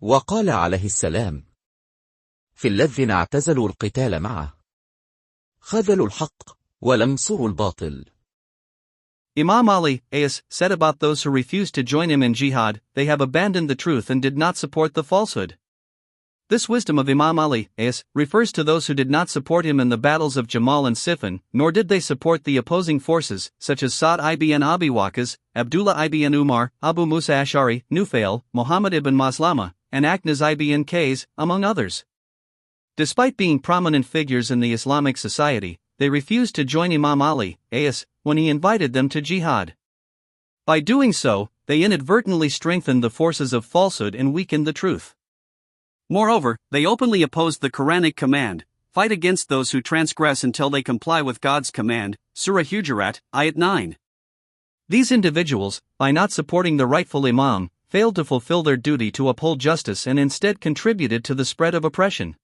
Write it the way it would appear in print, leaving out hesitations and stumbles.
وقال عليه السلام: في الذين اعتزلوا القتال معه خذلوا الحق ولم صروا الباطل. Imam Ali, AS, said about those who refused to join him in jihad, they have abandoned the truth and did not support the falsehood. This wisdom of Imam Ali, AS, refers to those who did not support him in the battles of Jamal and Siffin, nor did they support the opposing forces, such as Sa'd ibn Abi Waqqas, Abdullah ibn Umar, Abu Musa Ash'ari, Nufail, Muhammad ibn Maslama, and Aknaz ibn Qays, among others. Despite being prominent figures in the Islamic society, they refused to join Imam Ali, AS, when he invited them to jihad. By doing so, they inadvertently strengthened the forces of falsehood and weakened the truth. Moreover, they openly opposed the Quranic command, fight against those who transgress until they comply with God's command, Surah Hujurat, Ayat 9. These individuals, by not supporting the rightful Imam, failed to fulfill their duty to uphold justice and instead contributed to the spread of oppression.